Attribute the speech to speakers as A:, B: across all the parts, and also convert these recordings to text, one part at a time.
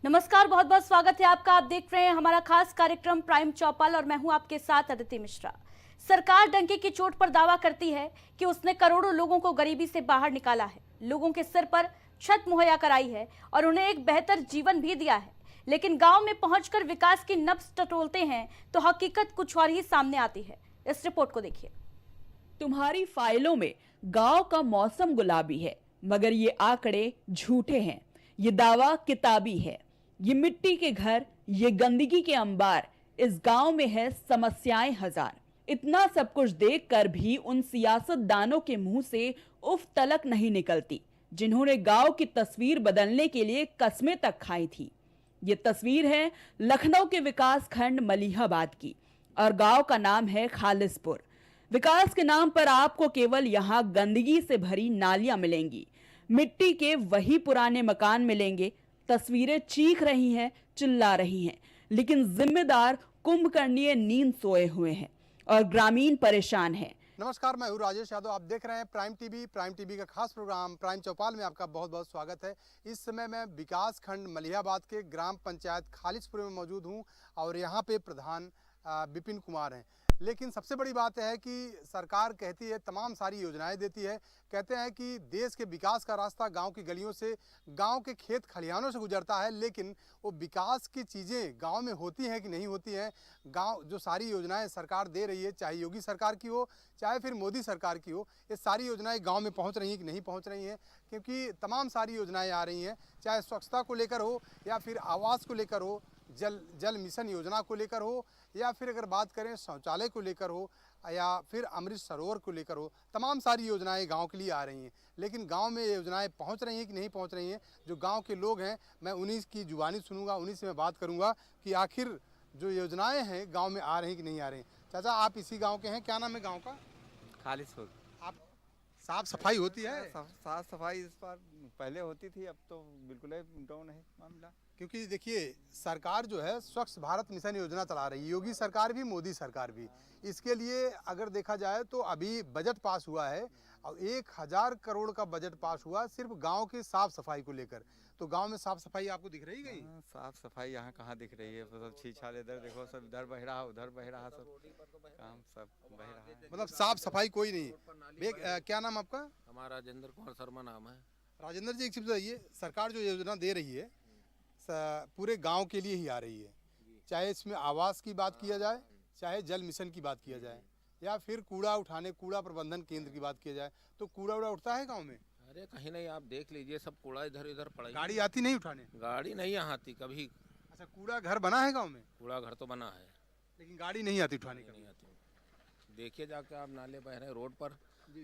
A: नमस्कार, बहुत बहुत स्वागत है आपका। आप देख रहे हैं हमारा खास कार्यक्रम प्राइम चौपाल और मैं हूं आपके साथ अदिति मिश्रा। सरकार डंके की चोट पर दावा करती है कि उसने करोड़ों लोगों को गरीबी से बाहर निकाला है, लोगों के सिर पर छत मुहैया कराई है और उन्हें एक बेहतर जीवन भी दिया है। लेकिन गांव में पहुंचकर विकास की नब्ज टटोलते हैं तो हकीकत कुछ और ही सामने आती है। इस रिपोर्ट को देखिए।
B: तुम्हारी फाइलों में गांव का मौसम गुलाबी है, मगर ये आंकड़े झूठे हैं। ये दावा किताबी है। ये मिट्टी के घर, ये गंदगी के अंबार, इस गांव में है समस्याएं हजार। इतना सब कुछ देखकर भी उन सियासतदानों के मुंह से उफ तलक नहीं निकलती, जिन्होंने गांव की तस्वीर बदलने के लिए कस्में तक खाई थी। ये तस्वीर है लखनऊ के विकास खंड मलिहाबाद की और गांव का नाम है खालिसपुर। विकास के नाम पर आपको केवल यहाँ गंदगी से भरी नालियां मिलेंगी, मिट्टी के वही पुराने मकान मिलेंगे। तस्वीरें चीख रही हैं, चिल्ला रही हैं, लेकिन जिम्मेदार कुंभकर्णीय नींद सोए हुए हैं और ग्रामीण परेशान हैं।
C: नमस्कार, मैं हूँ राजेश यादव। आप देख रहे हैं प्राइम टीवी का खास प्रोग्राम प्राइम चौपाल में आपका बहुत बहुत स्वागत है। इस समय मैं विकास खंड मलिहाबाद के ग्राम पंचायत खालिसपुर में मौजूद हूँ और यहाँ पे प्रधान विपिन कुमार हैं। लेकिन सबसे बड़ी बात है कि सरकार कहती है तमाम सारी योजनाएं देती है, कहते हैं कि देश के विकास का रास्ता गांव की गलियों से, गांव के खेत खलिहानों से गुजरता है। लेकिन वो विकास की चीज़ें गांव में होती हैं कि नहीं होती हैं। गांव जो सारी योजनाएं सरकार दे रही है, चाहे योगी सरकार की हो चाहे फिर मोदी सरकार की हो, ये सारी योजनाएं गांव में पहुंच रही हैं कि नहीं पहुंच रही हैं। क्योंकि तमाम सारी योजनाएं आ रही हैं, चाहे स्वच्छता को लेकर हो या फिर आवास को लेकर हो, जल मिशन योजना को लेकर हो, या फिर अगर बात करें शौचालय को लेकर हो, या फिर अमृत सरोवर को लेकर हो, तमाम सारी योजनाएं गांव के लिए आ रही हैं। लेकिन गांव में ये योजनाएं पहुंच रही हैं कि नहीं पहुंच रही हैं, जो गांव के लोग हैं मैं उन्हीं की जुबानी सुनूंगा, उन्हीं से मैं बात करूंगा कि आखिर जो योजनाएं हैं गाँव में आ रही कि नहीं आ रही। चाचा, आप इसी गाँव के हैं, क्या नाम है गाँव का?
D: खालिसपुर।
C: आप साफ सफाई होती है?
D: साफ सफाई इस बार पहले होती थी, अब तो बिल्कुल ही डाउन है मामला।
C: क्योंकि देखिए, सरकार जो है स्वच्छ भारत मिशन योजना चला रही है, योगी सरकार भी मोदी सरकार भी। इसके लिए अगर देखा जाए तो अभी बजट पास हुआ है और 1000 करोड़ का बजट पास हुआ सिर्फ गांव की साफ सफाई को लेकर। तो गांव में साफ सफाई आपको दिख रही गई?
D: साफ सफाई यहाँ कहाँ दिख रही है, सब छीछाल इधर देखो, सब इधर बह रहा उधर बह रहा, सब काम सब बह रहा है।
C: मतलब साफ सफाई कोई नहीं। क्या नाम आपका?
E: हमारा राजेंद्र कुमार शर्मा नाम है।
C: राजेंद्र जी, एक चीज बताइए, सरकार जो योजना दे रही है पूरे गांव के लिए ही आ रही है, चाहे इसमें आवास की बात किया जाए, चाहे जल मिशन की बात किया जाए, या फिर कूड़ा प्रबंधन केंद्र की बात किया जाए, तो कूड़ा उठता है गांव में?
E: अरे कहीं नहीं, आप देख लीजिए, सब कूड़ा इधर इधर पड़ा है।
C: गाड़ी आती नहीं उठाने?
E: गाड़ी नहीं यहाँ आती कभी।
C: अच्छा, कूड़ा घर बना है गांव में?
E: कूड़ा घर तो बना है
C: लेकिन गाड़ी नहीं आती उठाने
E: नहीं आती। देखिए जाके, आप नाले बह रहे हैं रोड पर,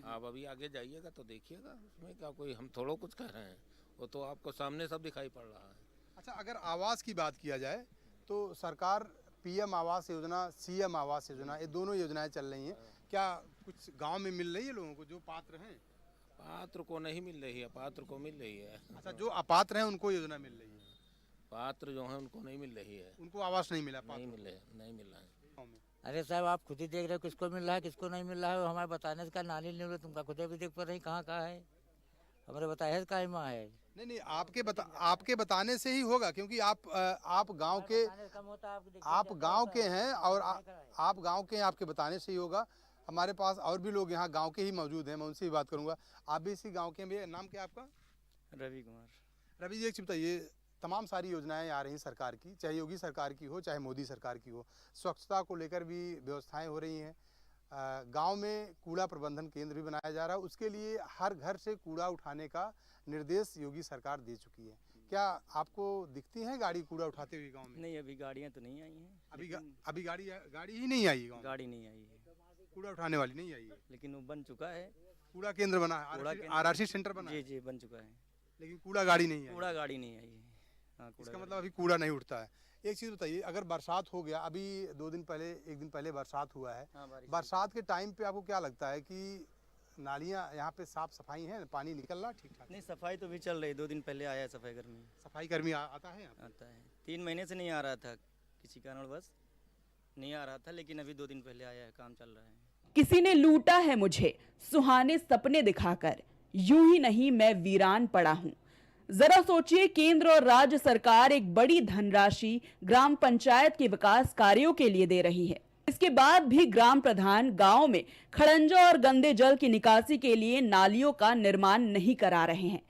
E: आप अभी आगे जाइएगा तो देखिएगा, उसमें क्या कोई हम थोड़ा कुछ कह रहे हैं, वो तो आपको सामने सब दिखाई पड़ रहा है।
C: अच्छा, अगर आवास की बात किया जाए तो सरकार पीएम आवास योजना, सीएम आवास योजना, ये दोनों योजनाएं चल रही हैं। क्या कुछ गांव में मिल रही है लोगों को जो पात्र हैं?
E: पात्र को नहीं मिल रही है, पात्र को मिल रही है।
C: अच्छा, जो अपात्र हैं उनको योजना मिल रही है?
E: पात्र जो है उनको नहीं मिल रही है।
C: उनको आवास नहीं मिला?
E: नहीं मिल रहा है।
F: अरे साहब, आप खुद ही देख रहे हो किसको मिल रहा है किसको नहीं मिल रहा है। हमारे बताने से का नानी नहीं मिल, तुमका खुद भी देख पा रही कहाँ कहाँ है, हमारे बताए का माँ है।
C: नहीं, आपके बताने से ही होगा, क्योंकि आप गांव के हैं और आप गांव के हैं, आपके बताने से ही होगा। हमारे पास और भी लोग यहाँ गांव के ही मौजूद हैं, मैं उनसे ही बात करूंगा। आप भी इसी गांव के हैं भैया, नाम क्या है आपका?
D: रवि कुमार।
C: रवि जी, एक चीज बताइए, तमाम सारी योजनाएं आ रही सरकार की, चाहे योगी सरकार की हो चाहे मोदी सरकार की हो, स्वच्छता को लेकर भी व्यवस्थाएं हो रही हैं, गांव में कूड़ा प्रबंधन केंद्र भी बनाया जा रहा है, उसके लिए हर घर से कूड़ा उठाने का निर्देश योगी सरकार दे चुकी है। क्या आपको दिखती है गाड़ी कूड़ा उठाते हुए गांव में?
F: नहीं, अभी गाड़ियाँ तो नहीं आई हैं।
C: अभी गाड़ी ही नहीं आई गांव में?
F: गाड़ी नहीं आई है,
C: कूड़ा उठाने वाली नहीं आई है,
F: लेकिन वो बन चुका है।
C: कूड़ा केंद्र बना है, आरआरसी सेंटर बना है?
F: जी बन चुका है,
C: लेकिन कूड़ा गाड़ी नहीं आई।
F: कूड़ा गाड़ी नहीं आई है। हाँ,
C: इसका मतलब अभी कूड़ा नहीं उठता है। एक चीज़ बताइए, अगर बरसात हो गया, अभी 2 दिन पहले, 1 दिन पहले बरसात हुआ है, बरसात के टाइम पे आपको क्या लगता है कि नालियाँ यहाँ पे साफ सफाई है, पानी निकल रहा ठीक ठाक?
F: नहीं, सफाई तो भी चल रही, 2 दिन पहले आया है सफाई कर्मी।
C: सफाई कर्मी आता है यहाँ पे?
F: आता है, 3 महीने से नहीं आ रहा था, किसी कारण बस नहीं आ रहा था, लेकिन अभी 2 दिन पहले आया है, काम चल रहा है।
B: किसी ने लूटा है मुझे सुहाने सपने दिखाकर, यूं ही नहीं मैं वीरान पड़ा हूं। जरा सोचिए, केंद्र और राज्य सरकार एक बड़ी धनराशि ग्राम पंचायत के विकास कार्यों के लिए दे रही है। इसके बाद भी ग्राम प्रधान गांव में खड़ंजा और गंदे जल की निकासी के लिए नालियों का निर्माण नहीं करा रहे हैं।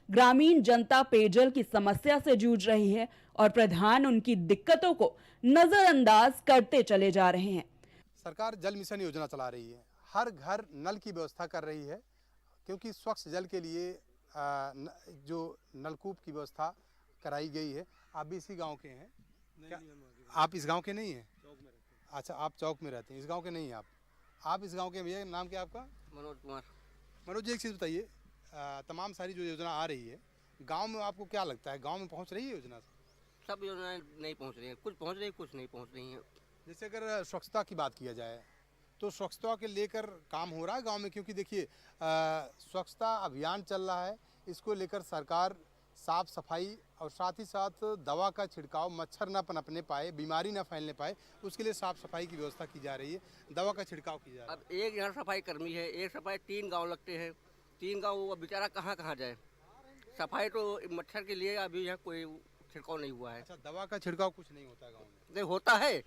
B: ग्रामीण जनता पेयजल की समस्या से जूझ रही है और प्रधान उनकी दिक्कतों को नजरअंदाज करते चले जा रहे हैं।
C: सरकार जल मिशन योजना चला रही है, हर घर नल की व्यवस्था कर रही है, क्योंकि स्वच्छ जल के लिए जो नलकूप की व्यवस्था कराई गई है। आप भी इसी गांव के हैं? आप इस गांव के नहीं हैं? अच्छा, आप चौक में रहते हैं, इस गांव के नहीं हैं आप इस गांव के भैया, नाम क्या आपका?
G: मनोज कुमार।
C: मनोज जी, एक चीज़ बताइए, तमाम सारी जो योजना आ रही है गांव में, आपको क्या लगता है गांव में पहुंच रही है योजना?
G: सब योजनाएं नहीं पहुंच रही हैं, कुछ पहुंच रही है, कुछ नहीं पहुंच रही हैं।
C: जैसे अगर स्वच्छता की बात किया जाए तो स्वच्छता के लेकर काम हो रहा है गांव में, क्योंकि देखिए स्वच्छता अभियान चल रहा है, इसको लेकर सरकार साफ सफाई और साथ ही साथ दवा का छिड़काव, मच्छर ना पनपने पाए, बीमारी ना फैलने पाए, उसके लिए साफ सफाई की व्यवस्था की जा रही है, दवा का छिड़काव किया जा रहा है।
G: अब एक यहाँ सफाई कर्मी है, एक सफाई 3 गांव लगते हैं, 3 गांव वो बेचारा कहाँ जाए। सफाई तो मच्छर के लिए अभी यहाँ कोई छिड़काव नहीं हुआ है।
C: अच्छा, दवा का छिड़काव कुछ नहीं होता है गाँव में?
G: नहीं होता है,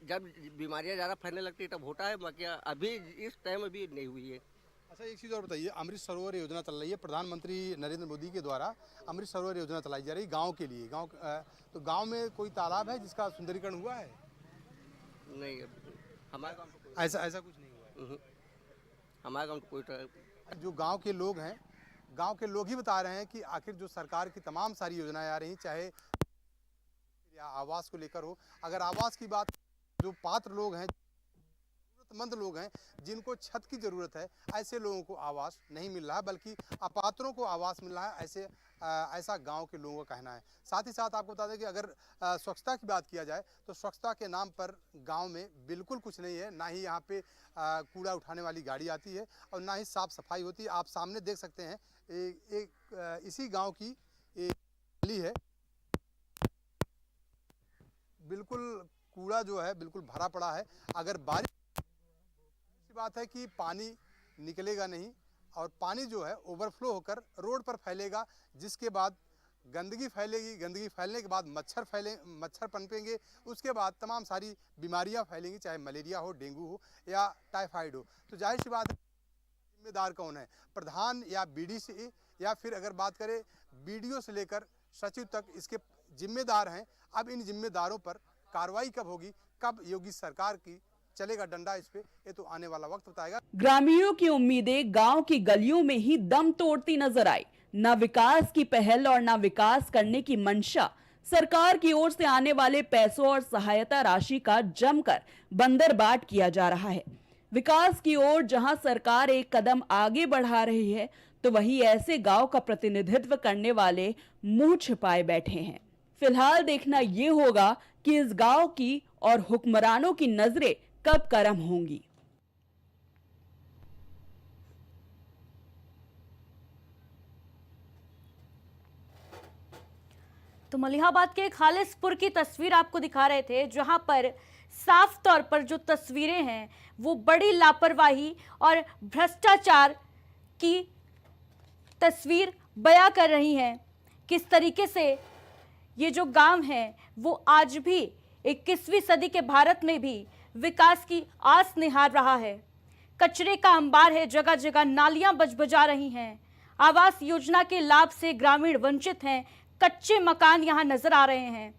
G: जब बीमारियाँ ज़्यादा फैलने लगती है तब होता है, बाकी अभी इस टाइम अभी नहीं हुई है।
C: अच्छा, एक चीज़ और बताइए, अमृत सरोवर योजना चल रही है, प्रधानमंत्री नरेंद्र मोदी के द्वारा अमृत सरोवर योजना चलाई जा रही है गांव के लिए। तो गांव में कोई तालाब है जिसका सुंदरीकरण हुआ है?
G: नहीं, हमारे गाँव तो
C: ऐसा कुछ नहीं हुआ है।
G: हमारे गाँव तो कोई।
C: जो गांव के लोग हैं, गांव के लोग ही बता रहे हैं कि आखिर जो सरकार की तमाम सारी योजनाएं आ रही, चाहे या आवास को लेकर हो, अगर आवास की बात, जो पात्र लोग हैं, जरूरतमंद लोग हैं, जिनको छत की ज़रूरत है, ऐसे लोगों को आवास नहीं मिल रहा है, बल्कि अपात्रों को आवास मिल रहा है, ऐसा गांव के लोगों का कहना है। साथ ही साथ आपको बता दें कि अगर स्वच्छता की बात किया जाए तो स्वच्छता के नाम पर गांव में बिल्कुल कुछ नहीं है, ना ही यहाँ पे कूड़ा उठाने वाली गाड़ी आती है और ना ही साफ़ सफाई होती है। आप सामने देख सकते हैं, इसी गाँव की एक गली है, बिल्कुल कूड़ा जो है बिल्कुल भरा पड़ा है। अगर बारिश की बात है कि पानी निकलेगा नहीं और पानी जो है ओवरफ्लो होकर रोड पर फैलेगा, जिसके बाद गंदगी फैलेगी, गंदगी फैलने के बाद मच्छर पनपेंगे, उसके बाद तमाम सारी बीमारियां फैलेंगी, चाहे मलेरिया हो, डेंगू हो या टाइफाइड हो। तो जाहिर सी बात है, जिम्मेदार कौन है, प्रधान या बीडीसी, या फिर अगर बात करें बीडीओ से लेकर सचिव तक इसके जिम्मेदार हैं। अब इन जिम्मेदारों पर कार्रवाई कब होगी, कब योगी सरकार की चलेगा डंडा इस पे, ये तो आने वाला वक्त बताएगा।
B: ग्रामीणों की उम्मीदें गांव की गलियों में ही दम तोड़ती नजर आई। न विकास की पहल और न विकास करने की मंशा। सरकार की ओर से आने वाले पैसों और सहायता राशि का जमकर बंदरबाट किया जा रहा है। विकास की ओर जहां सरकार एक कदम आगे बढ़ा रही है, तो वहीं ऐसे गांव का प्रतिनिधित्व करने वाले मुंह छिपाए बैठे हैं। फिलहाल देखना ये होगा कि इस गांव की और हुक्मरानों की नजरें कब करम होंगी।
A: तो मलिहाबाद के खालिसपुर की तस्वीर आपको दिखा रहे थे, जहां पर साफ तौर पर जो तस्वीरें हैं वो बड़ी लापरवाही और भ्रष्टाचार की तस्वीर बयां कर रही हैं। किस तरीके से ये जो गांव है वो आज भी 21वीं सदी के भारत में भी विकास की आस निहार रहा है। कचरे का अंबार है, जगह जगह नालियां बजबजा रही हैं। आवास योजना के लाभ से ग्रामीण वंचित हैं। कच्चे मकान यहां नजर आ रहे हैं।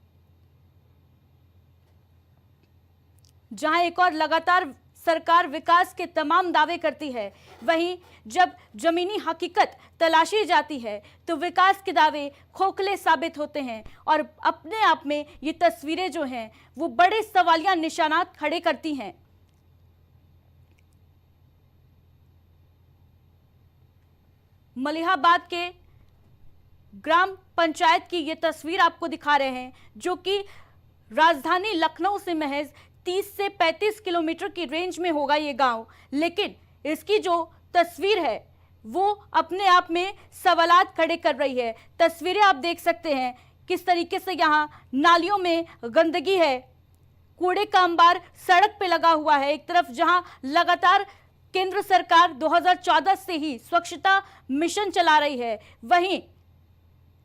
A: जहां एक और लगातार सरकार विकास के तमाम दावे करती है, वहीं जब जमीनी हकीकत तलाशी जाती है तो विकास के दावे खोखले साबित होते हैं और अपने आप में ये तस्वीरें जो हैं वो बड़े सवालिया निशानात खड़े करती हैं। मलिहाबाद के ग्राम पंचायत की ये तस्वीर आपको दिखा रहे हैं, जो कि राजधानी लखनऊ से महज 30 से 35 किलोमीटर की रेंज में होगा ये गांव, लेकिन इसकी जो तस्वीर है वो अपने आप में सवालात खड़े कर रही है। तस्वीरें आप देख सकते हैं किस तरीके से यहाँ नालियों में गंदगी है, कूड़े का अंबार सड़क पे लगा हुआ है। एक तरफ जहां लगातार केंद्र सरकार 2014 से ही स्वच्छता मिशन चला रही है, वहीं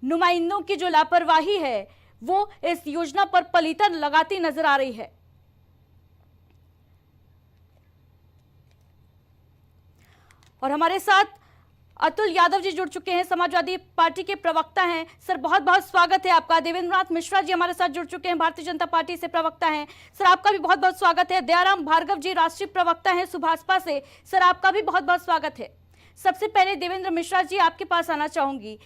A: नुमाइंदों की जो लापरवाही है वो इस योजना पर पलीता लगाती नजर आ रही है। और हमारे साथ अतुल यादव जी जुड़ चुके हैं, समाजवादी पार्टी के प्रवक्ता हैं। सर बहुत बहुत स्वागत है आपका। देवेंद्रनाथ मिश्रा जी हमारे साथ जुड़ चुके हैं, भारतीय जनता पार्टी से प्रवक्ता हैं। सर आपका भी बहुत बहुत स्वागत है। दयाराम भार्गव जी राष्ट्रीय प्रवक्ता हैं सुभाषपा से, सर आपका भी बहुत बहुत स्वागत है। सबसे पहले देवेंद्र मिश्रा जी आपके पास आना चाहूंगी।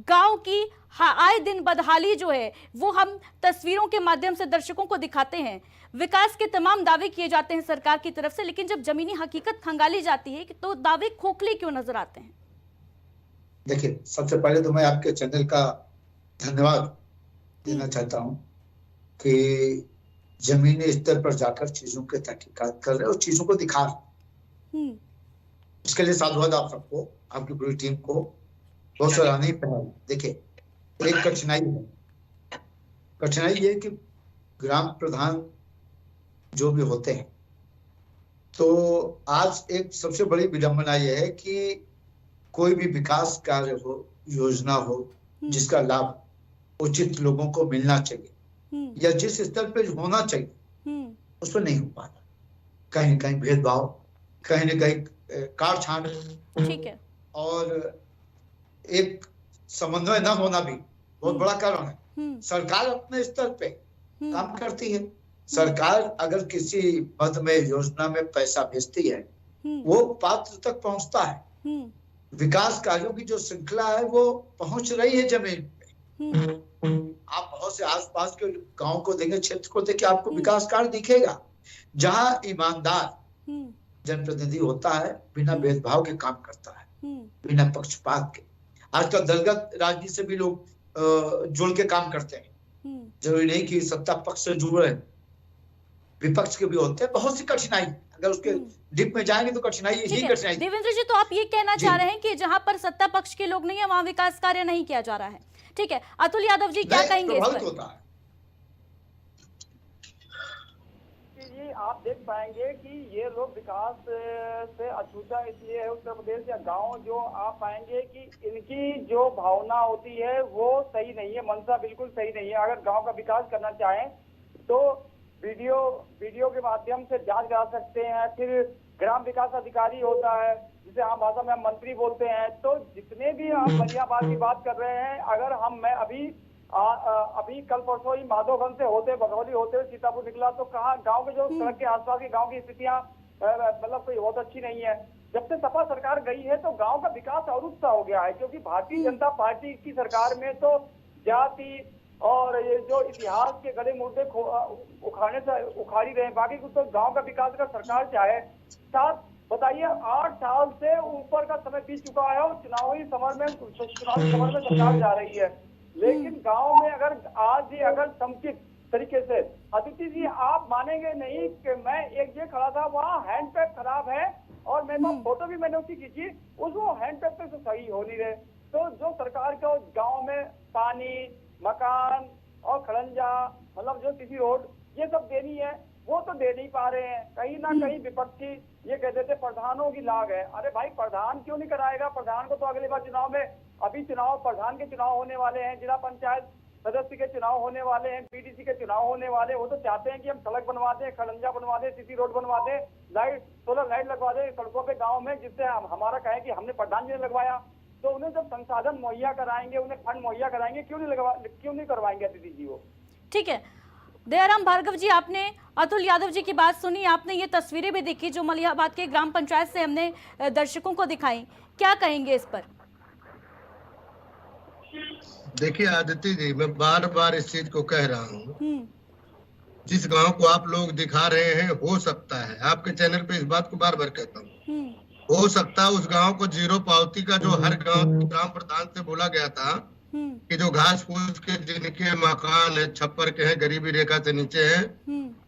A: गांव की आए दिन बदहाली जो है वो हम तस्वीरों के माध्यम से दर्शकों को दिखाते हैं। विकास के तमाम दावे किए जाते हैं सरकार की तरफ से, लेकिन जब जमीनी हकीकत खंगाली जाती है तो दावे खोखले क्यों नजर आते हैं?
H: देखिए, सबसे पहले तो मैं आपके चैनल का धन्यवाद देना चाहता हूं कि जमीनी स्तर पर जाकर चीजों के तहकीकात कर रहे और चीजों को दिखा रहे। इसके लिए साधुवाद आप सबको, आपकी पूरी टीम को बहुत सराहनीय पहल। देखिए, एक कठिनाई ये कि ग्राम प्रधान जो भी होते हैं, तो आज एक सबसे बड़ी विडंबना यह है कि कोई भी विकास कार्य हो, योजना हो, जिसका लाभ उचित लोगों को मिलना चाहिए या जिस स्तर पे होना चाहिए उस पर नहीं हो पाता। कहीं न कहीं भेदभाव, कहीं न कहीं काट छांट,
A: ठीक है,
H: और एक समन्वय न होना भी बहुत बड़ा कारण है। सरकार अपने स्तर पे काम करती है। सरकार अगर किसी पद में, योजना में पैसा भेजती है, वो पात्र तक पहुंचता है। विकास कार्यों की जो श्रृंखला है वो पहुंच रही है जमीन पे। आप बहुत से आसपास के गांव को देखें, क्षेत्र को देखें, आपको विकास कार्य दिखेगा जहां ईमानदार जनप्रतिनिधि होता है, बिना भेदभाव के काम करता है, बिना पक्षपात के। आजकल दलगत राजनीति से भी लोग जुड़ के काम करते हैं। जरूरी नहीं कि सत्ता पक्ष से जुड़ रहे, विपक्ष के भी होते हैं। बहुत सी कठिनाई, अगर उसके डीप में जाएंगे तो कठिनाई ही कठिनाई।
A: देवेंद्र जी, तो आप ये कहना चाह रहे हैं कि जहां पर सत्ता पक्ष के लोग नहीं है वहां विकास कार्य नहीं किया जा रहा है। ठीक है, अतुल यादव जी क्या कहेंगे इस पर?
H: होता है
I: जी, आप देख पाएंगे कि ये लोग विकास से अछूता इसलिए है उत्तर प्रदेश या गांव, जो आप पाएंगे कि इनकी जो भावना होती है वो सही नहीं है, मंशा बिल्कुल सही नहीं है। अगर गांव का विकास करना चाहें तो वीडियो के माध्यम से जांच करा सकते हैं। फिर ग्राम विकास अधिकारी होता है, जिसे आम भाषा में हम मंत्री बोलते हैं। तो जितने भी हम मलियाबाद की बात कर रहे हैं, अगर मैं अभी कल परसों ही माधोगंज से होते, बघौली होते हुए सीतापुर निकला, तो कहाँ गांव के जो सड़क के आसपास के गांव की स्थितियां मतलब कोई बहुत अच्छी नहीं है। जब से सपा सरकार गई है तो गांव का विकास और उत्साह हो गया है, क्योंकि भारतीय जनता पार्टी की सरकार में तो जाति और ये जो इतिहास के गले मुर्दे उखाड़ी रहे हैं। बाकी कुछ तो गांव का विकास अगर सरकार चाहे, साथ बताइए 8 साल से ऊपर का समय बीत चुका है और चुनावी समर में सरकार जा रही है, लेकिन गांव में अगर आज ही अगर समुचित तरीके से, अदिति जी आप मानेंगे नहीं कि मैं एक जगह खड़ा था, वहाँ हैंडपैप खराब है और मेरे पास फोटो भी मैंने उसकी खींची, वो हैंडपैप पे सही हो नहीं रहे। तो जो सरकार को गाँव में पानी, मकान और खड़ंजा, मतलब जो सीसी रोड ये सब देनी है, वो तो दे नहीं पा रहे हैं। कहीं ना कहीं विपक्षी ये कहते थे प्रधानों की लाग है। अरे भाई, प्रधान क्यों नहीं कराएगा? प्रधान को तो अगली बार चुनाव में, अभी प्रधान के चुनाव होने वाले हैं, जिला पंचायत सदस्य के चुनाव होने वाले हैं, पीडीसी के चुनाव होने वाले। वो तो चाहते हैं कि हम सड़क बनवा दें, खड़ंजा बनवा दें, सीसी रोड बनवा दें, सोलर लाइट लगवा दें सड़कों पे गाँव में, जिससे हमारा कहें कि हमने प्रधान जी ने लगवाया। तो उन्हें जब संसाधन मुहैया कराएंगे, उन्हें फंड मुहैया कराएंगे, क्यों नहीं करवाएंगे दीदी जी वो? ठीक है,
A: दयाराम भार्गव जी, आपने अतुल यादव जी की बात सुनी, आपने ये तस्वीरें भी देखी जो मलियाबाद के ग्राम पंचायत से हमने दर्शकों को दिखाई, क्या कहेंगे इस पर?
J: देखिए आदित्य जी, मैं बार बार इस चीज को कह रहा हूँ, जिस गांव को आप लोग दिखा रहे हैं, हो सकता है, आपके चैनल पे इस बात को बार बार कहता हूँ, हो सकता है उस गांव को जीरो पावती का, जो हर गांव ग्राम प्रधान से बोला गया था कि जो घास फूस के जिनके मकान है, छप्पर के हैं, गरीबी रेखा से नीचे हैं,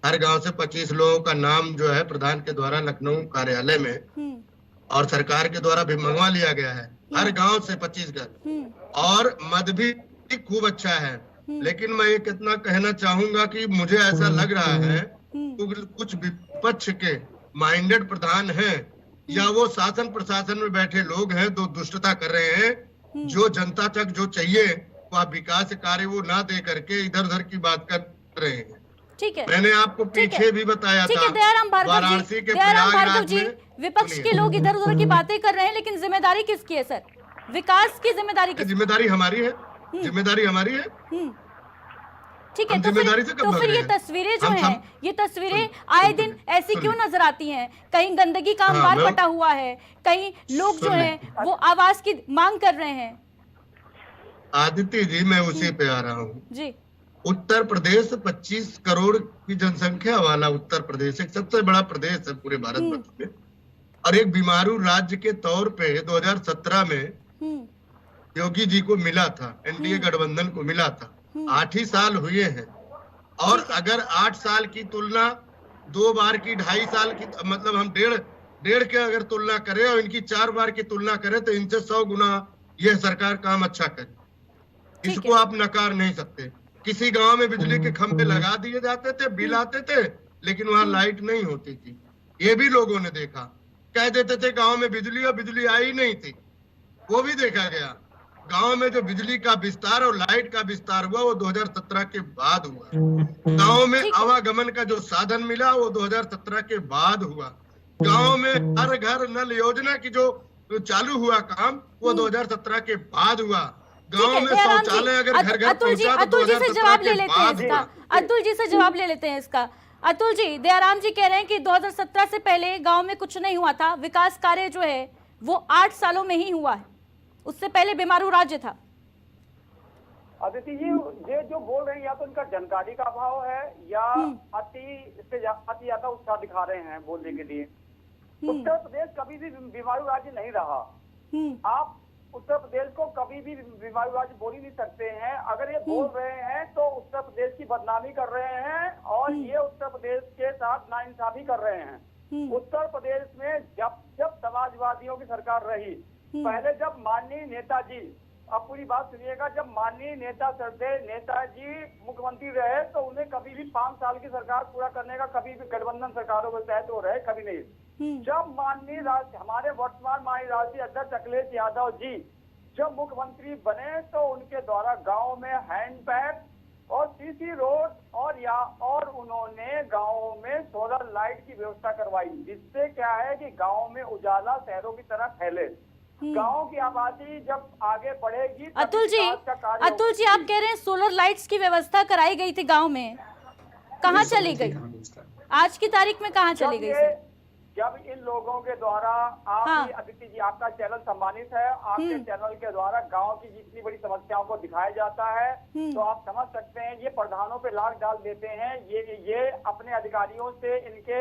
J: हर गांव से 25 लोगों का नाम जो है प्रधान के द्वारा लखनऊ कार्यालय में और सरकार के द्वारा भी मंगवा लिया गया है, हर गांव से 25 घर। और मद भी खूब अच्छा है, लेकिन मैं ये कितना कहना चाहूंगा कि मुझे ऐसा लग रहा है कुछ विपक्ष के माइंडेड प्रधान हैं या वो शासन प्रशासन में बैठे लोग हैं, जो दुष्टता कर रहे हैं, जो जनता तक जो चाहिए वो आप विकास कार्य वो ना दे करके इधर उधर की बात कर रहे हैं।
A: ठीक है,
J: मैंने आपको पीछे भी बताया
A: ठीक
J: था
A: है दयाराम भार्गव
J: वाराणसी
A: जी,
J: के
A: दयाराम भार्गव
J: प्रयागराज
A: जी,
J: में।
A: विपक्ष के लोग इधर उधर की बातें कर रहे हैं, लेकिन जिम्मेदारी किसकी है सर? विकास की जिम्मेदारी किसकी?
J: जिम्मेदारी हमारी है, जिम्मेदारी हमारी है।
A: ठीक है,
J: हम
A: तो
J: जिम्मेदारी से
A: फिर
J: कब
A: तो
J: भाग
A: फिर
J: रहे
A: ये
J: हैं?
A: तस्वीरें जो
J: हम
A: हैं, ये तस्वीरें आए दिन ऐसी क्यों नजर आती हैं? कहीं गंदगी का अंबार पटा हुआ है, कहीं लोग जो हैं वो आवास की मांग कर रहे हैं।
J: आदित्य जी, मैं उसी पे आ रहा हूँ
A: जी।
J: उत्तर प्रदेश 25 करोड़ की जनसंख्या वाला उत्तर प्रदेश एक सबसे बड़ा प्रदेश है पूरे भारतवर्ष में, और एक बीमारू राज्य के तौर पे 2017 में योगी जी को मिला था, एनडीए गठबंधन को मिला था। 8 ही साल हुए हैं, और अगर 8 साल की तुलना 2 बार की 2.5 साल की, मतलब हम डेढ़ के अगर तुलना करें और इनकी 4 बार की तुलना करें तो इनसे 100 गुना यह सरकार काम अच्छा करे। इसको आप नकार नहीं सकते। किसी गांव में बिजली के खंभे लगा दिए जाते थे, बिल आते थे, लेकिन वहां लाइट नहीं होती थी। ये भी लोगों ने देखा। कह देते थे गांव में बिजली, और बिजली आई नहीं थी, वो भी देखा गया। गांव में जो बिजली का विस्तार और लाइट का विस्तार हुआ वो 2017 के बाद हुआ। गांव में आवागमन का जो साधन मिला वो 2017 के बाद हुआ। गांव में हर घर नल योजना की जो चालू हुआ काम वो 2017 के बाद हुआ। गांव में शौचालय अगर घर घर पहुंचा तो
A: अतुल जी से जवाब ले लेते हैं इसका। अतुल जी से जवाब ले लेते हैं इसका। अतुल जी, दयाराम जी कह रहे हैं कि 2017 से पहले गांव में कुछ नहीं हुआ था, विकास कार्य जो है वो 8 सालों में ही हुआ है, उससे पहले बीमारू राज्य था।
I: अदिति जी, ये जो बोल रहे हैं या तो इनका जानकारी का अभाव है या अति ज्यादा उत्साह दिखा रहे हैं बोलने के लिए। उत्तर प्रदेश कभी भी बीमारू राज्य नहीं रहा। आप उत्तर प्रदेश को कभी भी बीमारू राज्य बोल ही नहीं सकते हैं। अगर ये बोल रहे हैं तो उत्तर प्रदेश की बदनामी कर रहे हैं, और ये उत्तर प्रदेश के साथ नाइंसाफी कर रहे हैं। उत्तर प्रदेश में जब समाजवादियों की सरकार रही, पहले जब माननीय नेताजी, अब पूरी बात सुनिएगा, जब माननीय नेताजी मुख्यमंत्री रहे तो उन्हें कभी भी 5 साल की सरकार पूरा करने का कभी भी गठबंधन सरकारों के तहत हो रहे, कभी नहीं। जब माननीय हमारे वर्तमान माननीय राष्ट्रीय अध्यक्ष अखिलेश यादव जी जब मुख्यमंत्री बने तो उनके द्वारा गाँव में हैंडपैप और सीसी रोड और उन्होंने गाँव में सोलर लाइट की व्यवस्था करवाई, जिससे क्या है कि गाँव में उजाला शहरों की तरह फैले। गाँव की आबादी जब आगे बढ़ेगी।
A: अतुल जी, आप कह रहे हैं सोलर लाइट्स की व्यवस्था कराई गई थी गांव में, कहाँ चली गई? आज की तारीख में कहाँ चली गई?
I: जब इन लोगों के द्वारा आप अदिति जी, आपका चैनल सम्मानित है, आपके चैनल के द्वारा गांव की जितनी बड़ी समस्याओं को दिखाया जाता है तो आप समझ सकते हैं ये प्रधानों पे लाग डाल देते हैं। ये अपने अधिकारियों से इनके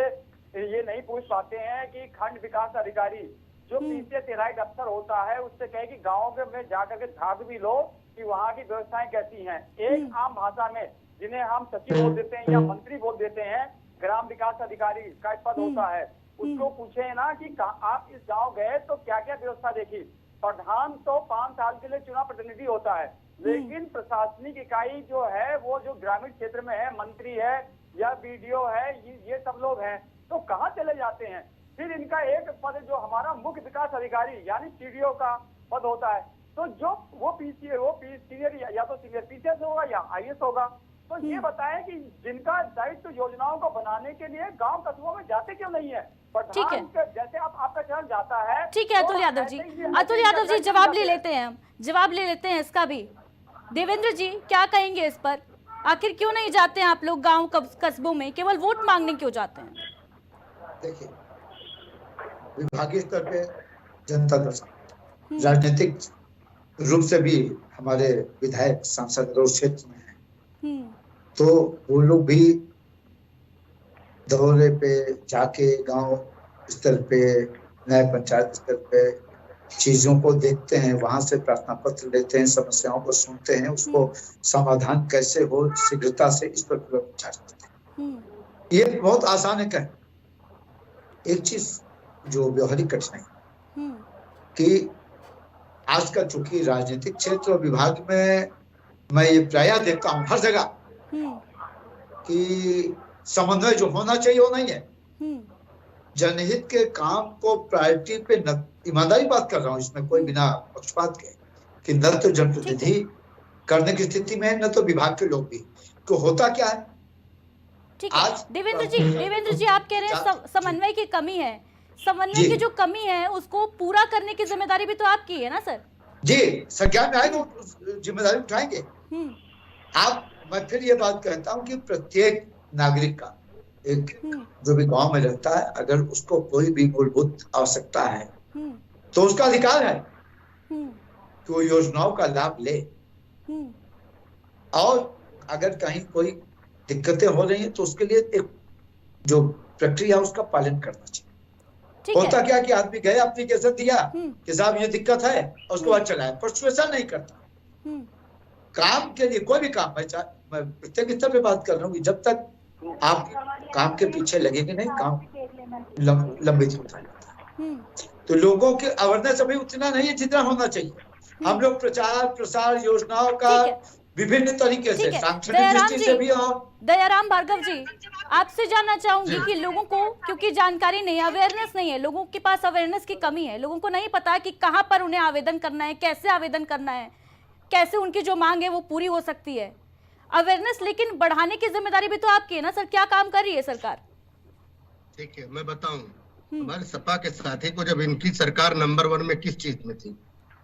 I: ये नहीं पूछ पाते हैं कि खंड विकास अधिकारी जो पीछे तेराइट अफसर होता है उससे कहे कि गाँव में जाकर के झाँक भी लो कि वहाँ की व्यवस्थाएं कैसी हैं। एक आम भाषा में जिन्हें हम सचिव बोल देते हैं या मंत्री बोल देते हैं, ग्राम विकास अधिकारी का पद होता है, उसको पूछे ना कि आप इस गांव गए तो क्या क्या व्यवस्था देखी। प्रधान तो 5 साल के लिए चुनाव प्रतिनिधि होता है, लेकिन प्रशासनिक इकाई जो है वो जो ग्रामीण क्षेत्र में है, मंत्री है या बीडीओ है, ये सब लोग हैं, तो कहाँ चले जाते हैं। फिर इनका एक पद जो हमारा मुख्य विकास अधिकारी यानी सीडीओ का पद होता है, तो जो वो सीनियर या तो सीनियर पीसीएस होगा या आईएएस होगा। तो ये बताएं कि जिनका दायित्व योजनाओं को बनाने के लिए गांव कस्बों में जाते क्यों नहीं है।
A: ठीक है,
I: जैसे आपका चैनल जाता है।
A: ठीक है अतुल यादव जी, जवाब ले लेते हैं, हम जवाब ले लेते हैं इसका भी। देवेंद्र जी क्या कहेंगे इस पर? आखिर क्यों नहीं जाते हैं आप लोग गाँव कस्बों में, केवल वोट मांगने क्यों जाते हैं?
H: देखिए, विभागीय स्तर पे जनता दल राजनीतिक रूप से भी हमारे विधायक सांसद रोड क्षेत्र में है, तो वो लोग भी दौरे पे जाके गांव स्तर पे, नए पंचायत स्तर पे चीजों को देखते हैं, वहां से प्रार्थना पत्र लेते हैं, समस्याओं को सुनते हैं, उसको समाधान कैसे हो शीघ्रता से इस पर पूरा विचार करते हैं। ये बहुत आसान है। कहें एक चीज जो व्यवहारिक कठिनाई कि आज का चूंकि राजनीतिक क्षेत्र और विभाग में मैं ये प्रायः देखता हूँ हर जगह कि समन्वय जो होना चाहिए वो नहीं है। जनहित के काम को प्रायोरिटी पे ईमानदारी बात कर रहा हूँ इसमें कोई बिना पक्षपात के, कि न तो जनप्रतिनिधि करने की स्थिति में है, न तो विभाग के लोग भी। तो होता क्या है
A: ठीक है
H: आज
A: देवेंद्र जी आप कह रहे हैं समन्वय की कमी है। समन्वय की जो कमी है उसको पूरा करने की जिम्मेदारी भी तो आपकी है ना सर?
H: जी, संज्ञान में आएगा, जिम्मेदारी उठाएंगे। मैं फिर ये बात कहता हूँ कि प्रत्येक नागरिक का, एक जो भी गांव में रहता है, अगर उसको कोई भी मूलभूत आवश्यकता है तो उसका अधिकार है कि वो योजनाओं का लाभ ले। और अगर कहीं कोई दिक्कतें हो रही हैं तो उसके लिए एक जो प्रक्रिया उसका पालन करना चाहिए। होता क्या कि आदमी गए, एप्लीकेशन दिया कि साहब ये दिक्कत है, और उसके बाद चलाया, पर्सुएशन नहीं करता। काम के लिए कोई भी काम, मैं प्रत्येक स्तर पे बात कर रहा हूँ कि जब तक आप काम के पीछे लगेंगे नहीं, काम लंबित होता जाता है। तो लोगों के अवेयरनेस अभी उतना नहीं है जितना होना चाहिए। हम लोग प्रचार प्रसार योजनाओं का विभिन्न तरीके से, सांस्कृतिक दृष्टि से भी। और
A: दयाराम भार्गव जी, आपसे जानना चाहूंगी कि लोगों को, क्योंकि जानकारी नहीं है, अवेयरनेस नहीं है, लोगों के पास अवेयरनेस की कमी है, लोगों को नहीं पता कि कहां पर उन्हें आवेदन करना है, कैसे आवेदन करना है, कैसे उनकी जो मांग है वो पूरी हो सकती है। अवेयरनेस लेकिन बढ़ाने की जिम्मेदारी भी तो आपकी है ना सर? क्या काम कर रही है सरकार?
J: ठीक है, मैं बताऊं, हमारे सपा के साथी को जब इनकी सरकार नंबर 1 में किस चीज में थी,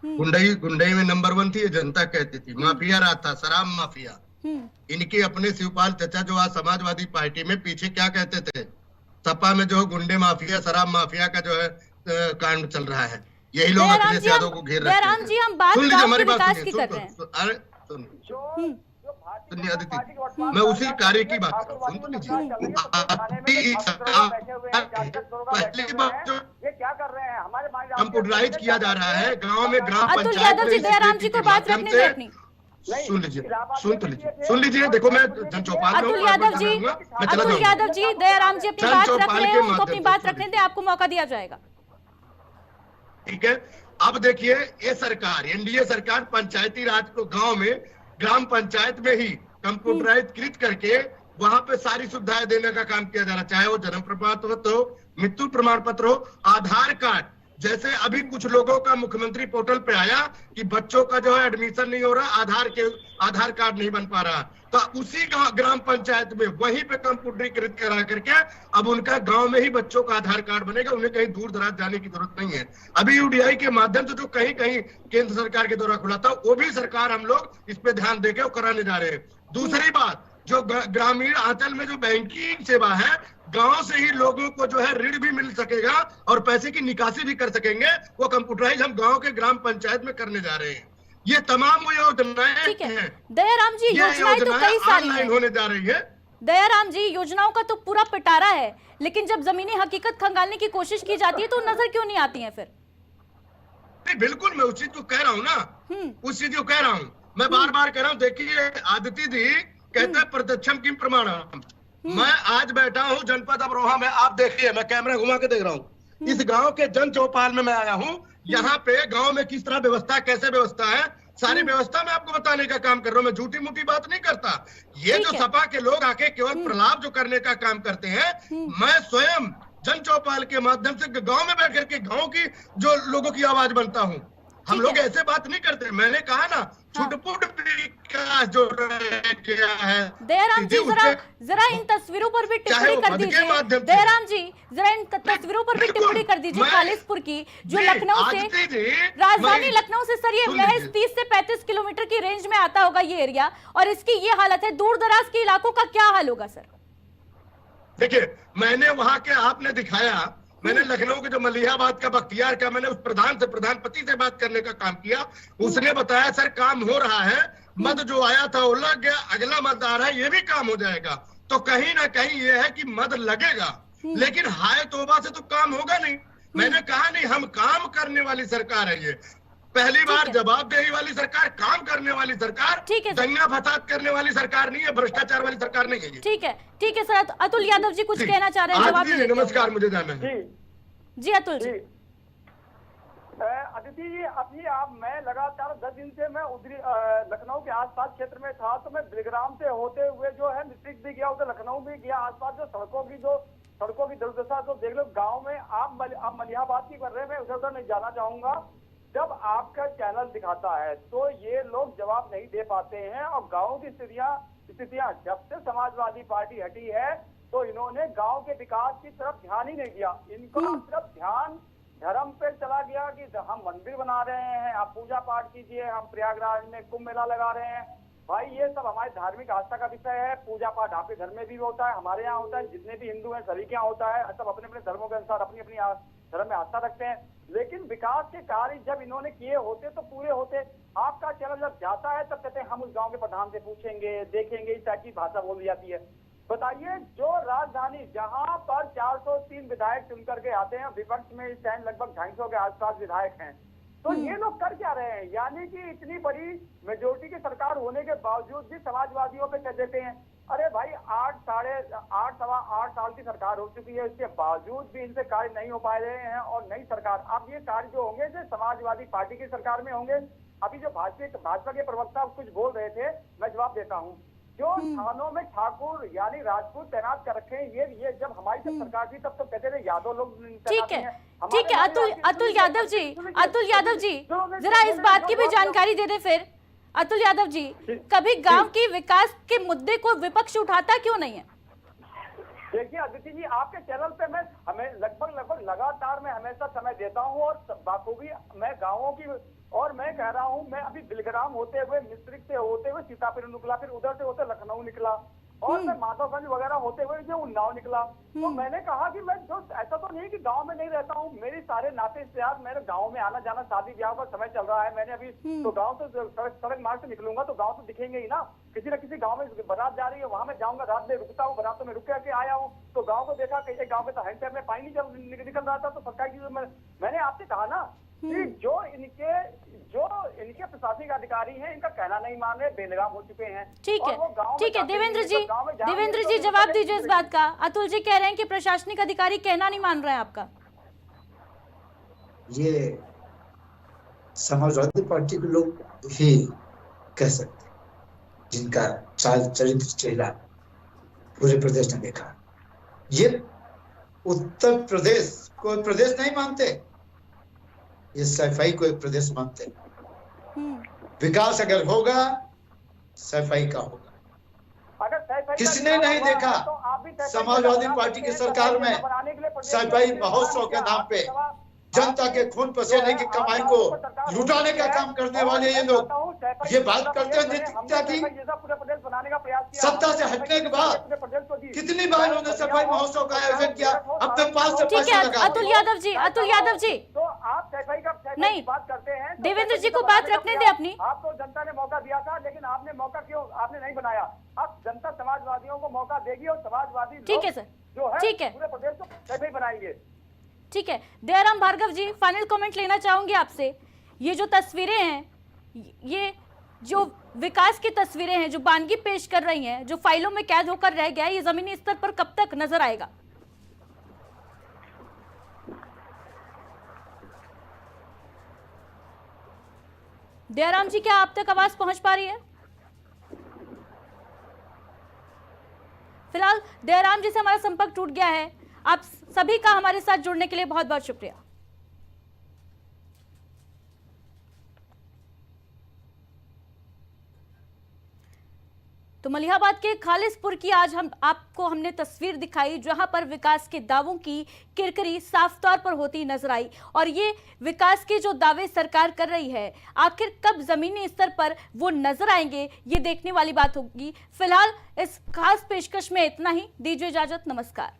J: गुंडई में नंबर 1 थी, ये जनता कहती थी। माफिया रहा था, शराब माफिया। इनके अपने शिवपाल चचा जो आज समाजवादी पार्टी में, पीछे क्या कहते थे, सपा में जो गुंडे माफिया, शराब माफिया का जो है कांड चल रहा है, यही लोग अखिलेश यादव को घेर रहे हैं। सुन लीजिए हमारी बात, सुनिए। अरे सुनिए अदिति, मैं उसी कार्य की बात कर रहा हूँ, सुन लीजिए। पहली बात जो कंप्यूटराइज किया जा रहा है गांव में, ग्राम पंचायत, सुन लीजिए, देखो मैं जन चौपाल में
A: अतुल यादव जी, दयाराम जी अपनी बात रख रहे हैं, उनको अपनी बात रखने दें, आपको मौका दिया जाएगा।
J: ठीक है, अब देखिए, ये सरकार, एनडीए सरकार पंचायती राज को गांव में, ग्राम पंचायत में ही कंप्यूटराइज करके वहां पे सारी सुविधाएं देने का काम किया जा रहा है, चाहे वो जन्म प्रमाण पत्र हो, मृत्यु प्रमाण पत्र हो, आधार कार्ड। जैसे अभी कुछ लोगों का मुख्यमंत्री पोर्टल पे आया कि बच्चों का जो है एडमिशन नहीं हो रहा, आधार कार्ड नहीं बन पा रहा, तो उसी ग्राम पंचायत में वहीं पे कंप्यूटरीकृत करा करके अब उनका गांव में ही बच्चों का आधार कार्ड बनेगा, उन्हें कहीं दूर दराज जाने की जरूरत नहीं है। अभी यूडीआई के माध्यम से जो कहीं कहीं केंद्र सरकार के द्वारा खुला था, वो भी सरकार, हम लोग इस पे ध्यान देके कराने जा रहे हैं। दूसरी बात, जो ग्रामीण आंचल में जो बैंकिंग सेवा है, गांव से ही लोगों को जो है ऋण भी मिल सकेगा और पैसे की निकासी भी कर सकेंगे, वो कंप्यूटराइज हम गांव के ग्राम पंचायत में करने जा रहे हैं। ये तमाम योजनाएं हैं।
A: दयाराम जी, योजनाएं तो कई सारी हैं,
J: होने जा रही है।
A: दयाराम जी, योजनाओं का तो पूरा पिटारा है, लेकिन जब जमीनी हकीकत खंगालने की कोशिश की जाती है तो नजर क्यों नहीं आती है फिर?
J: नहीं, बिल्कुल मैं उस चीज को कह रहा हूँ ना, उस चीज को कह रहा हूँ, मैं बार बार कह रहा हूँ। देखिए आदिति जी कहते हैं प्रत्यक्षम किम प्रमाणम। मैं आज बैठा हूँ जनपद अमरोहा में, आप देखिए, मैं कैमरा घुमा के देख रहा हूँ, इस गांव के जन चौपाल में मैं आया हूँ। यहाँ पे गांव में किस तरह व्यवस्था, कैसे व्यवस्था है, सारी व्यवस्था मैं आपको बताने का काम कर रहा हूँ। मैं झूठी मूठी बात नहीं करता। ये जो सपा के लोग आके केवल प्रलाप जो करने का काम करते हैं, मैं स्वयं जन चौपाल के माध्यम से गांव में बैठ करके गांव की जो लोगों की आवाज बनता हूँ। हम लोग ऐसे बात नहीं करते। मैंने कहा ना, छुटपुट विकास जो किया है।
A: दयाराम जी, जरा इन तस्वीरों पर भी टिप्पणी कर दीजिए। दयाराम जी, जरा इन तस्वीरों पर भी टिप्पणी कर दीजिए। खालिसपुर की, जो लखनऊ से, राजधानी लखनऊ से सर, ये महज 30 से 35 किलोमीटर की रेंज में आता होगा ये एरिया, और इसकी ये हालत है। दूर दराज के इलाकों का क्या हाल होगा सर?
J: देखिए, मैंने वहां के, आपने दिखाया, मैंने लखनऊ के जो मलिहाबाद का बख्तियार का, मैंने उस प्रधानपति से बात करने का काम किया। उसने बताया सर काम हो रहा है, मद जो आया था वो लग गया, अगला मद आ रहा है, ये भी काम हो जाएगा। तो कहीं ना कहीं ये है कि मद लगेगा, लेकिन हाय तौबा से तो काम होगा नहीं। मैंने कहा नहीं, हम काम करने वाली सरकार है ये। पहली बार जवाबदेही वाली सरकार, काम करने वाली सरकार, दंगा फसाद करने वाली सरकार नहीं है, भ्रष्टाचार वाली सरकार नहीं है।
A: ठीक है सर। अतुल यादव जी कुछ कहना चाह रहे हैं, जवाब दीजिए।
J: नमस्कार, मुझे जाना है
A: जी अतुल जी।
I: अदिति जी, अभी मैं लगातार 10 दिन से मैं उधर लखनऊ के आसपास क्षेत्र में था, तो मैं बिलग्राम से होते हुए जो है डिस्ट्रिक्ट भी गया, उधर लखनऊ भी गया। आसपास जो सड़कों की दुर्दशा तो देख लो। गांव में आप मलिहाबाद की कर रहे हैं, मैं उधर नहीं जाना चाहूंगा। जब आपका चैनल दिखाता है तो ये लोग जवाब नहीं दे पाते हैं। और गाँव की स्थितियां जब से समाजवादी पार्टी हटी है तो इन्होंने गांव के विकास की तरफ ध्यान ही नहीं दिया। इनका सिर्फ ध्यान धर्म पे चला गया कि हम मंदिर बना रहे हैं, आप पूजा पाठ कीजिए, हम प्रयागराज में कुंभ मेला लगा रहे हैं। भाई ये सब हमारे धार्मिक आस्था का विषय है। पूजा पाठ आपके घर में भी होता है, हमारे यहाँ होता है, जितने भी हिंदू हैं सभी के यहाँ होता है। सब अपने अपने धर्मों के अनुसार अपनी अपनी धर्म में आस्था रखते हैं। लेकिन विकास के कार्य जब इन्होंने किए होते तो पूरे होते। आपका चैनल जब जाता है तब कहते हैं हम उस गांव के प्रधान से पूछेंगे, देखेंगे, इस टाइप की भाषा बोली जाती है। बताइए, जो राजधानी जहां पर 403 विधायक चुन करके आते हैं, विपक्ष में इस टाइम लगभग 250 के आसपास विधायक हैं, तो ये लोग कर क्या रहे हैं? यानी कि इतनी बड़ी मेजोरिटी की सरकार होने के बावजूद भी समाजवादियों पे कह देते हैं। अरे भाई 8 साल की सरकार हो चुकी है, इसके बावजूद भी इनसे कार्य नहीं हो पा रहे हैं। और नई सरकार, अब ये कार्य जो होंगे जो समाजवादी पार्टी की सरकार में होंगे। अभी जो भाजपा के प्रवक्ता कुछ बोल रहे थे, मैं जवाब देता हूँ। जो थानों में ठाकुर यानी राजपूत तैनात कर रखे हैं, ये जब हमारी जब सरकार थी तब तो कहते थे यादव लोग
A: ठीक है, ठीक है। अतुल यादव जी जरा इस बात की भी जानकारी दे दे फिर। अतुल यादव जी, कभी गांव की विकास के मुद्दे को विपक्ष उठाता क्यों नहीं है?
I: देखिए अदिति जी, आपके चैनल पे मैं हमें लगभग लगातार मैं हमेशा समय देता हूँ और बाखूबी मैं गाँवों की, और मैं कह रहा हूँ, मैं अभी बिलग्राम होते हुए, मिस्त्रिक से होते हुए सीतापुर निकला, फिर उधर से होते लखनऊ निकला, और मैं माधवगंज वगैरह होते हुए जो उन्नाव निकला। तो मैंने कहा कि मैं जो ऐसा तो नहीं कि गांव में नहीं रहता हूँ, मेरे सारे नाते रिश्तेदार, मेरे गांव में आना जाना, शादी ब्याह का समय चल रहा है। मैंने अभी तो गांव तो सड़क मार्ग से निकलूंगा तो गांव तो दिखेंगे ही ना। किसी न किसी गांव में बारात जा रही है, वहां मैं जाऊंगा, रात में रुकता हूँ, बारात में रुक के आया हूँ, तो गाँव को देखा, कई गाँव में तो हैंडपैप में पानी नहीं निकल रहा था। तो सरकार की मैंने आपसे कहा ना कि जो इनके प्रशासनिक अधिकारी हैं, इनका कहना नहीं मान रहे, बेलगाम हो चुके हैं।
A: ठीक है देवेंद्र जी जवाब दीजिए इस बात का। अतुल जी कह रहे हैं कि प्रशासनिक अधिकारी कहना नहीं मान रहे हैं आपका।
H: ये समाजवादी पार्टी के लोग ही कह सकते हैं, जिनका चाल चरित्र चेहरा पूरे प्रदेश ने देखा। ये उत्तर प्रदेश को प्रदेश नहीं मानते, ये सफाई को एक प्रदेश मानते हैं। विकास अगर होगा सफाई का होगा। किसने नहीं देखा समाजवादी पार्टी की सरकार में सफाई महोत्सव के नाम पे जनता के खून पसीने की कमाई को लुटाने का काम करने वाले ये लोग ये बात करते हैं नैतिकता की। सत्ता से हटने के बाद कितनी बार उन्होंने सफाई महोत्सव का आयोजन किया, अपने पास से पैसे लगा।
A: अतुल यादव जी
I: तो आप सफाई का
A: नहीं
I: बात करते हैं,
A: देवेंद्र जी को बात रखने दे अपनी।
I: आपको जनता ने मौका दिया था, लेकिन आपने मौका क्यों आपने नहीं बनाया? अब जनता समाजवादियों को मौका देगी और समाजवादी
A: ठीक है सर,
I: जो है
A: ठीक है,
I: पूरे प्रदेश को सफाई बनाएंगे।
A: ठीक है। दयाराम भार्गव जी, फाइनल कमेंट लेना चाहूंगी आपसे। ये जो तस्वीरें हैं, ये जो विकास की तस्वीरें हैं जो बानगी पेश कर रही हैं, जो फाइलों में कैद होकर रह गया, ये जमीनी स्तर पर कब तक नजर आएगा? दयाराम जी, क्या आप तक आवाज पहुंच पा रही है? फिलहाल दयाराम जी से हमारा संपर्क टूट गया है। आप सभी का हमारे साथ जुड़ने के लिए बहुत बहुत शुक्रिया। तो मलिहाबाद के खालिसपुर की आज हमने तस्वीर दिखाई, जहां पर विकास के दावों की किरकिरी साफ तौर पर होती नजर आई। और ये विकास के जो दावे सरकार कर रही है, आखिर कब जमीनी स्तर पर वो नजर आएंगे, ये देखने वाली बात होगी। फिलहाल इस खास पेशकश में इतना ही। दीजिए इजाजत, नमस्कार।